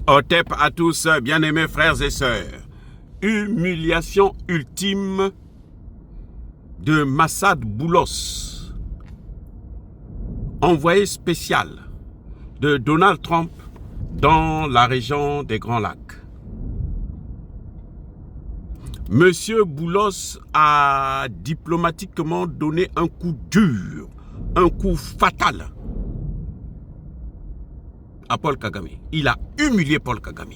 Otep à tous, bien-aimés frères et sœurs. Humiliation ultime de Massad Boulos, envoyé spécial de Donald Trump dans la région des Grands Lacs. Monsieur Boulos a diplomatiquement donné un coup dur, un coup fatal à Paul Kagame. Il a humilié Paul Kagame.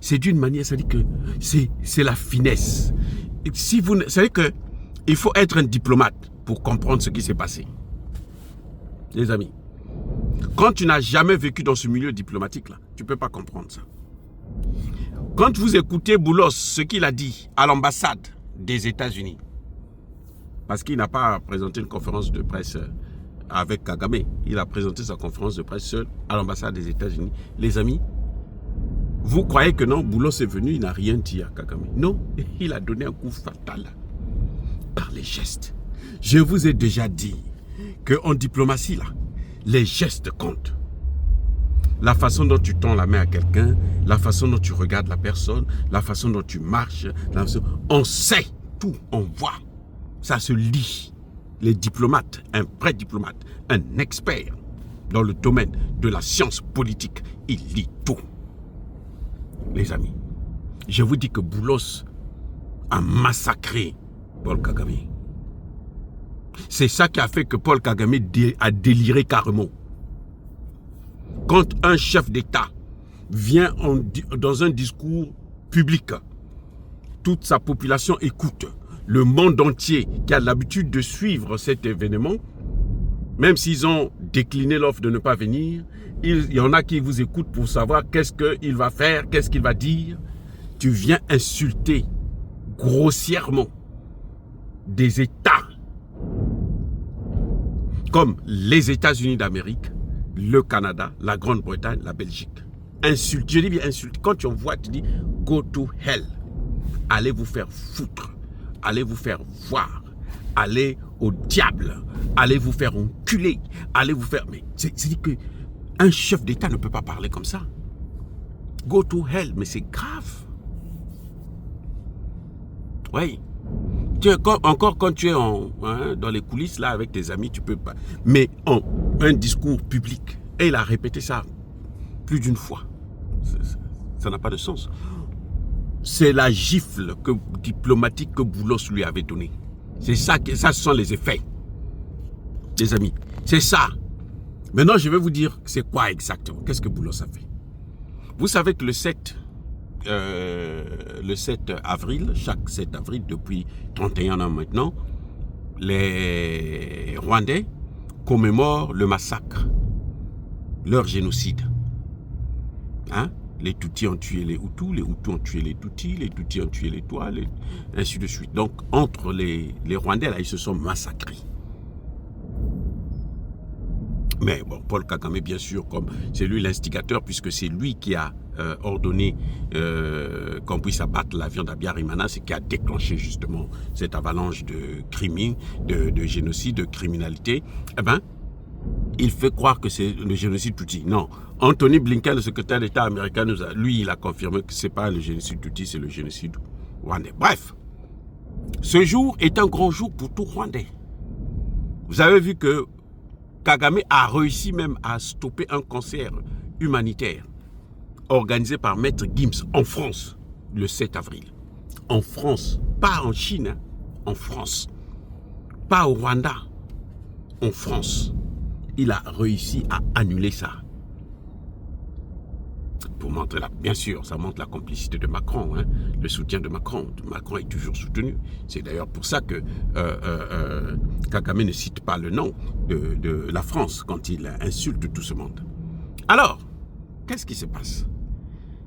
C'est d'une manière, ça dit que c'est la finesse. Si vous savez que il faut être un diplomate pour comprendre ce qui s'est passé. Les amis, quand tu n'as jamais vécu dans ce milieu diplomatique là, tu ne peux pas comprendre ça. Quand vous écoutez Boulos, ce qu'il a dit à l'ambassade des États-Unis, parce qu'il n'a pas présenté une conférence de presse avec Kagame, il a présenté sa conférence de presse seul à l'ambassade des États-Unis. Les amis, vous croyez que non, Boulos est venu, il n'a rien dit à Kagame. Non, il a donné un coup fatal par les gestes. Je vous ai déjà dit qu'en diplomatie, là, les gestes comptent. La façon dont tu tends la main à quelqu'un, la façon dont tu regardes la personne, la façon dont tu marches, on sait tout, on voit. Ça se lit. Les diplomates, un vrai diplomate, un expert dans le domaine de la science politique, il lit tout. Les amis, je vous dis que Boulos a massacré Paul Kagame. C'est ça qui a fait que Paul Kagame a déliré carrément. Quand un chef d'État vient dans un discours public, toute sa population écoute. Le monde entier qui a l'habitude de suivre cet événement, même s'ils ont décliné l'offre de ne pas venir, il y en a qui vous écoutent pour savoir qu'est-ce qu'il va faire, qu'est-ce qu'il va dire. Tu viens insulter grossièrement des États comme les États-Unis d'Amérique, le Canada, la Grande-Bretagne, la Belgique. Insulte, je dis bien insulte. Quand tu en vois, tu dis go to hell. Allez vous faire foutre. Allez vous faire voir. Allez au diable. Allez vous faire enculer. Allez vous faire... Mais c'est-à-dire qu'un chef d'État ne peut pas parler comme ça. Go to hell, mais c'est grave. Oui. Encore quand tu es dans les coulisses là avec tes amis, tu peux pas. Mais un discours public, et il a répété ça plus d'une fois. Ça n'a pas de sens. C'est la gifle diplomatique que Boulos lui avait donnée. C'est ça, ça ce sont les effets. Les amis, c'est ça. Maintenant, je vais vous dire c'est quoi exactement. Qu'est-ce que Boulos a fait? Vous savez que le 7 avril, chaque 7 avril, depuis 31 ans maintenant, les Rwandais commémorent le massacre, leur génocide. Hein? Les Tutsis ont tué les Hutus ont tué les Tutsis ont tué les Tois, ainsi de suite. Donc, entre les Rwandais, là, ils se sont massacrés. Mais bon, Paul Kagame, bien sûr, comme c'est lui l'instigateur, puisque c'est lui qui a ordonné qu'on puisse abattre l'avion d'Abiyarimana, c'est qui a déclenché justement cette avalanche de crimes, de génocide, de criminalité. Eh bien, il fait croire que c'est le génocide Tutsi. Non, Anthony Blinken, le secrétaire d'État américain, lui, il a confirmé que ce n'est pas le génocide Tutsi, c'est le génocide rwandais. Bref, ce jour est un grand jour pour tout Rwandais. Vous avez vu que Kagame a réussi même à stopper un concert humanitaire organisé par Maître Gims en France le 7 avril. En France, pas en Chine, hein, en France. Pas au Rwanda, en France. Il a réussi à annuler ça. Pour montrer, bien sûr, ça montre la complicité de Macron, hein, le soutien de Macron. Macron est toujours soutenu. C'est d'ailleurs pour ça que Kagame ne cite pas le nom de la France quand il insulte tout ce monde. Alors, qu'est-ce qui se passe?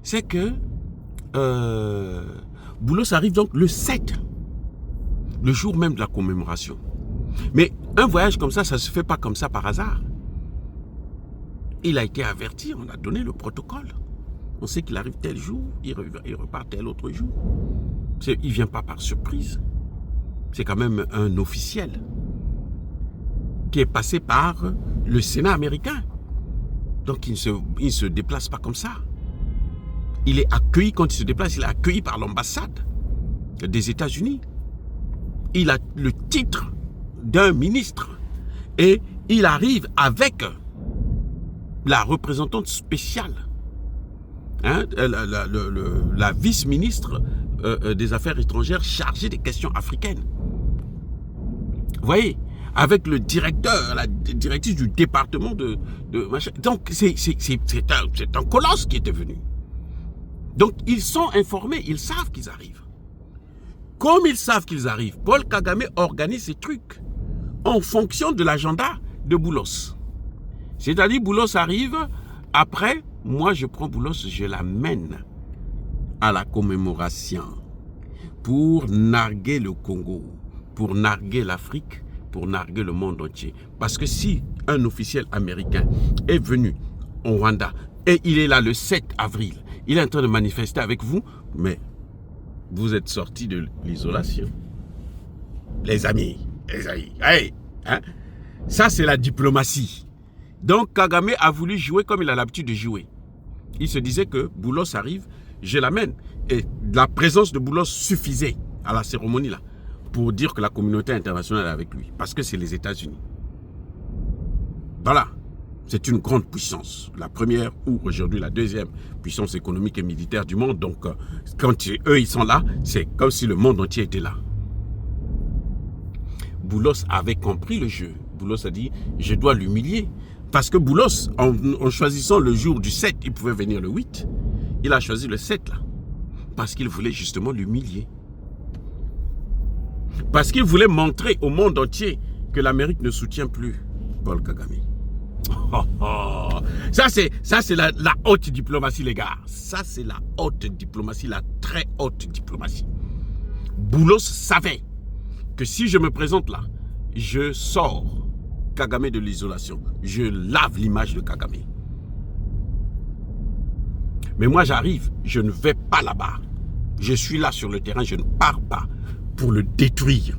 C'est que Boulos arrive donc le 7, le jour même de la commémoration. Mais un voyage comme ça ne se fait pas comme ça par hasard. Il a été averti, on a donné le protocole. On sait qu'il arrive tel jour, il repart tel autre jour. Il ne vient pas par surprise. C'est quand même un officiel qui est passé par le Sénat américain. Donc il ne se déplace pas comme ça. il est accueilli, quand il se déplace, il est accueilli par l'ambassade des États-Unis. Il a le titre d'un ministre et il arrive avec la représentante spéciale, hein, la vice-ministre des Affaires étrangères chargée des questions africaines. Vous voyez, avec le directeur, la directrice du département de machin. Donc, c'est un colosse qui était venu. Donc, ils sont informés, ils savent qu'ils arrivent. Comme ils savent qu'ils arrivent, Paul Kagame organise ces trucs en fonction de l'agenda de Boulos. C'est-à-dire, Boulos arrive, après, moi je prends Boulos, je l'amène à la commémoration pour narguer le Congo, pour narguer l'Afrique, pour narguer le monde entier. Parce que si un officiel américain est venu au Rwanda et il est là le 7 avril, il est en train de manifester avec vous, mais vous êtes sortis de l'isolation. Les amis, hey, hein? Ça c'est la diplomatie. Donc Kagame a voulu jouer comme il a l'habitude de jouer. Il se disait que Boulos arrive, je l'amène. Et la présence de Boulos suffisait à la cérémonie là pour dire que la communauté internationale est avec lui. Parce que c'est les États-Unis. Voilà. C'est une grande puissance. La première ou aujourd'hui la deuxième puissance économique et militaire du monde. Donc quand eux ils sont là, c'est comme si le monde entier était là. Boulos avait compris le jeu. Boulos a dit, je dois l'humilier. Parce que Boulos, en choisissant le jour du 7, il pouvait venir le 8. Il a choisi le 7 là. Parce qu'il voulait justement l'humilier. Parce qu'il voulait montrer au monde entier que l'Amérique ne soutient plus Paul Kagame. Oh, oh. Ça c'est la haute diplomatie, les gars. Ça c'est la haute diplomatie, la très haute diplomatie. Boulos savait que si je me présente là, je sors Kagame de l'isolation. Je lave l'image de Kagame. Mais moi j'arrive, je ne vais pas là-bas. Je suis là sur le terrain, je ne pars pas pour le détruire.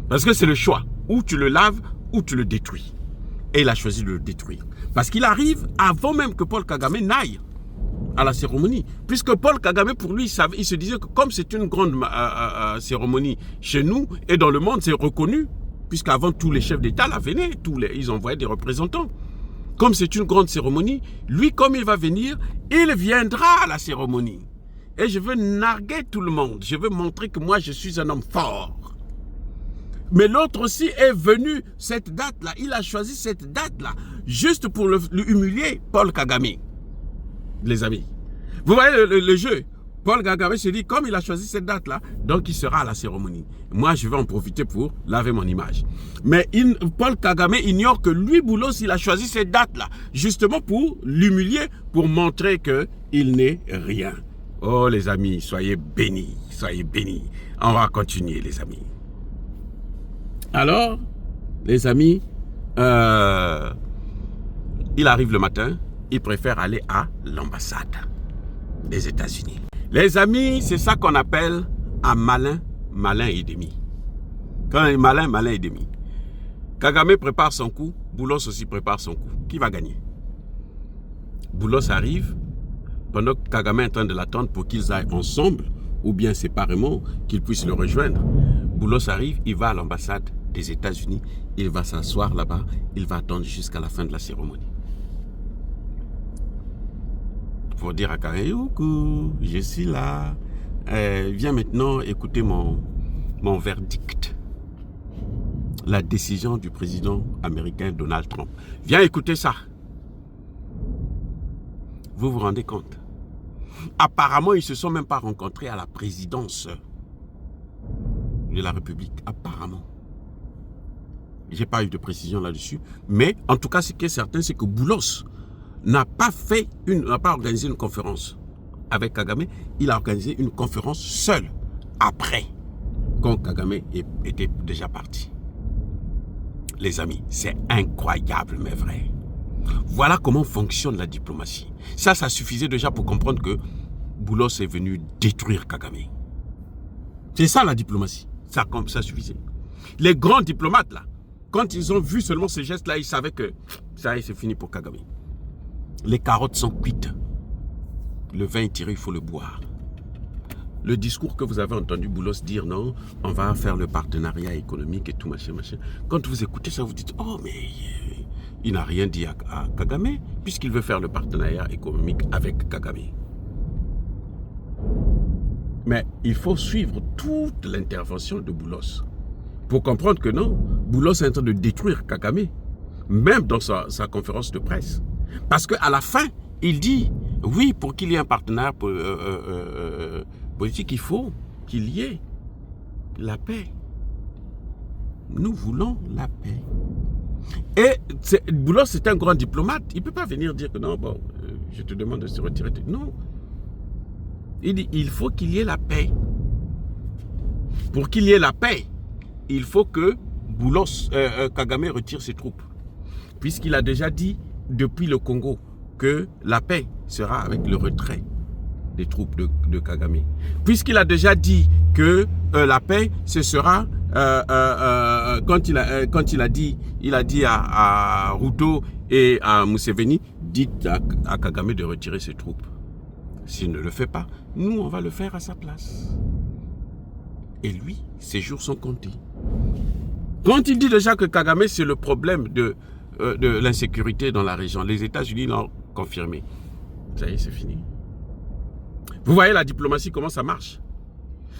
Parce que c'est le choix. Ou tu le laves, ou tu le détruis. Et il a choisi de le détruire. Parce qu'il arrive avant même que Paul Kagame n'aille à la cérémonie. Puisque Paul Kagame, pour lui, il se disait que comme c'est une grande cérémonie chez nous et dans le monde, c'est reconnu. Puisqu'avant, tous les chefs d'État là venaient, ils envoyaient des représentants. Comme c'est une grande cérémonie, lui, comme il va venir, il viendra à la cérémonie. Et je veux narguer tout le monde. Je veux montrer que moi, je suis un homme fort. Mais l'autre aussi est venu cette date-là. Il a choisi cette date-là juste pour le humilier, Paul Kagame. Les amis. Vous voyez le jeu. Paul Kagame se dit, comme il a choisi cette date-là, donc il sera à la cérémonie. Moi, je vais en profiter pour laver mon image. Mais Paul Kagame ignore que lui, Boulos, il a choisi cette date-là, justement pour l'humilier, pour montrer qu'il n'est rien. Oh, les amis, soyez bénis, soyez bénis. On va continuer, les amis. Alors, les amis, il arrive le matin, il préfère aller à l'ambassade des États-Unis. Les amis, c'est ça qu'on appelle un malin, malin et demi. Quand on est malin, malin et demi. Kagame prépare son coup, Boulos aussi prépare son coup. Qui va gagner? Boulos arrive, pendant que Kagame est en train de l'attendre pour qu'ils aillent ensemble, ou bien séparément, qu'ils puissent le rejoindre. Boulos arrive, il va à l'ambassade des États-Unis, il va s'asseoir là-bas, il va attendre jusqu'à la fin de la cérémonie. Pour dire à Kagame, coucou, je suis là, viens maintenant écouter mon verdict. La décision du président américain Donald Trump. Viens écouter ça. Vous vous rendez compte? Apparemment, ils ne se sont même pas rencontrés à la présidence de la République. Apparemment. Je n'ai pas eu de précision là-dessus. Mais en tout cas, ce qui est certain, c'est que Boulos n'a pas organisé une conférence avec Kagame. Il a organisé une conférence seul après, quand Kagame était déjà parti. Les amis, c'est incroyable mais vrai. Voilà comment fonctionne la diplomatie. Ça suffisait déjà pour comprendre que Boulos est venu détruire Kagame. C'est ça la diplomatie. Ça suffisait. Les grands diplomates là, quand ils ont vu seulement ces gestes là, ils savaient que ça y est, c'est fini pour Kagame. Les carottes sont cuites. Le vin est tiré, il faut le boire. Le discours que vous avez entendu Boulos dire, non, on va faire le partenariat économique et tout, machin. Quand vous écoutez ça, vous dites, oh, mais il n'a rien dit à Kagame, puisqu'il veut faire le partenariat économique avec Kagame. Mais il faut suivre toute l'intervention de Boulos pour comprendre que non, Boulos est en train de détruire Kagame, même dans sa conférence de presse. Parce qu'à la fin, il dit, oui, pour qu'il y ait un partenaire politique, il faut qu'il y ait la paix. Nous voulons la paix. Et Boulos, c'est un grand diplomate. Il ne peut pas venir dire que non, bon, je te demande de se retirer. Non. Il dit, il faut qu'il y ait la paix. Pour qu'il y ait la paix, il faut que Kagame retire ses troupes. Puisqu'il a déjà dit, depuis le Congo, que la paix sera avec le retrait des troupes de Kagame. Puisqu'il a déjà dit que la paix, ce sera quand il a dit à Ruto et à Museveni, dites à Kagame de retirer ses troupes. S'il ne le fait pas, nous, on va le faire à sa place. Et lui, ses jours sont comptés. Quand il dit déjà que Kagame, c'est le problème de l'insécurité dans la région, les États-Unis l'ont confirmé. Ça y est, c'est fini. Vous voyez la diplomatie, comment ça marche.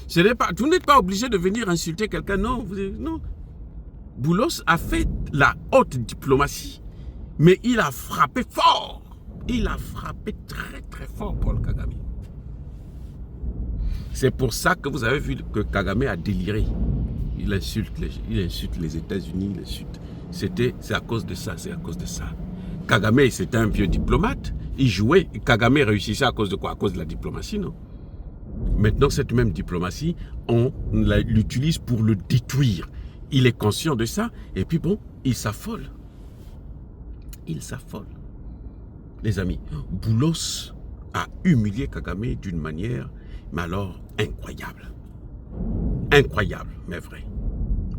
Vous n'êtes pas obligé de venir insulter quelqu'un, non. Non. Boulos a fait la haute diplomatie, mais il a frappé fort. Il a frappé très très fort Paul Kagame. C'est pour ça que vous avez vu que Kagame a déliré. Il insulte les États-Unis, c'est à cause de ça, Kagame, c'était un vieux diplomate. Il jouait. Kagame réussissait à cause de quoi? À cause de la diplomatie, non? Maintenant, cette même diplomatie, on l'utilise pour le détruire. Il est conscient de ça. Et puis bon, il s'affole. Les amis, Boulos a humilié Kagame d'une manière, mais alors incroyable. Incroyable, mais vrai.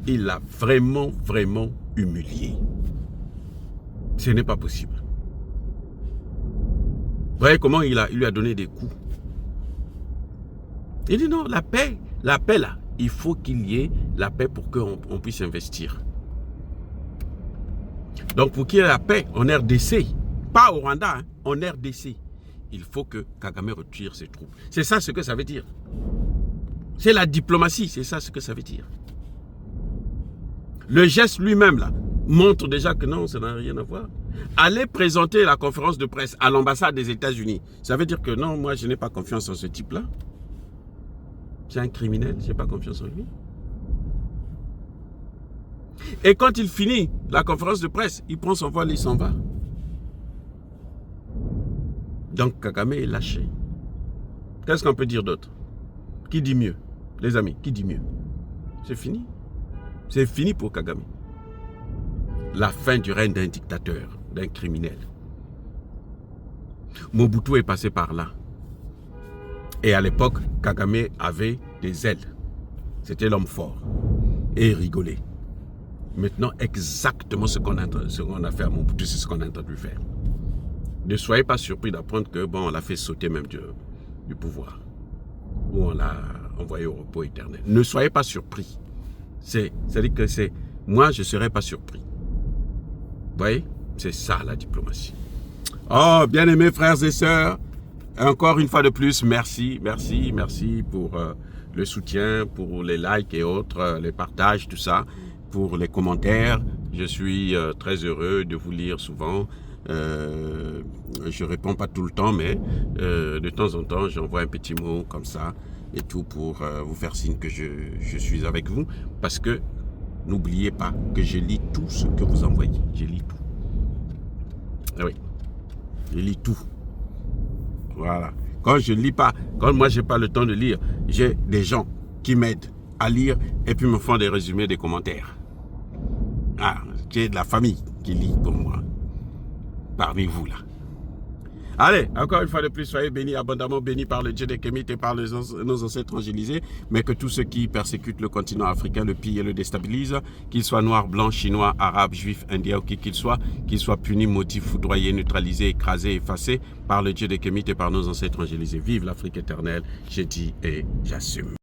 Il l'a vraiment, vraiment humilié. Ce n'est pas possible. Vous voyez comment il lui a donné des coups. Il dit non, la paix là, il faut qu'il y ait la paix pour qu'on puisse investir. Donc pour qu'il y ait la paix en RDC, pas au Rwanda, hein, en RDC, il faut que Kagame retire ses troupes. C'est ça ce que ça veut dire. C'est la diplomatie, c'est ça ce que ça veut dire. Le geste lui-même là montre déjà que non, ça n'a rien à voir. Aller présenter la conférence de presse à l'ambassade des États-Unis, ça veut dire que non, moi je n'ai pas confiance en ce type-là. C'est un criminel, je n'ai pas confiance en lui. Et quand il finit la conférence de presse, il prend son voile et il s'en va. Donc Kagame est lâché. Qu'est-ce qu'on peut dire d'autre? Qui dit mieux? Les amis, qui dit mieux? C'est fini. C'est fini pour Kagame. La fin du règne d'un dictateur, d'un criminel. Mobutu est passé par là. Et à l'époque, Kagame avait des ailes. C'était l'homme fort. Et il rigolait. Maintenant, exactement ce qu'on a fait à Mobutu, c'est ce qu'on est en train de lui faire. Ne soyez pas surpris d'apprendre que bon, on l'a fait sauter même du pouvoir. Ou on l'a envoyé au repos éternel. Ne soyez pas surpris. C'est-à-dire que moi, je ne serais pas surpris. Vous voyez? C'est ça la diplomatie. Oh, bien-aimés frères et sœurs, encore une fois de plus, merci pour le soutien, pour les likes et autres, les partages, tout ça, pour les commentaires. Je suis très heureux de vous lire souvent. Je réponds pas tout le temps, mais de temps en temps, j'envoie un petit mot comme ça et tout pour vous faire signe que je suis avec vous. Parce que n'oubliez pas que je lis tout ce que vous envoyez. Je lis tout. Ah oui, je lis tout. Voilà. Quand je ne lis pas, quand moi je n'ai pas le temps de lire, j'ai des gens qui m'aident à lire et puis me font des résumés, des commentaires. Ah, j'ai de la famille qui lit pour moi. Parmi vous là. Allez, encore une fois de plus, soyez bénis, abondamment bénis par le Dieu des Kémites et par nos ancêtres angélisés, mais que tous ceux qui persécutent le continent africain, le pillent et le déstabilisent, qu'ils soient noirs, blancs, chinois, arabes, juifs, indiens ou qui qu'ils soient punis, maudits, foudroyés, neutralisés, écrasés, effacés par le Dieu des Kémites et par nos ancêtres angélisés. Vive l'Afrique éternelle, j'ai dit et j'assume.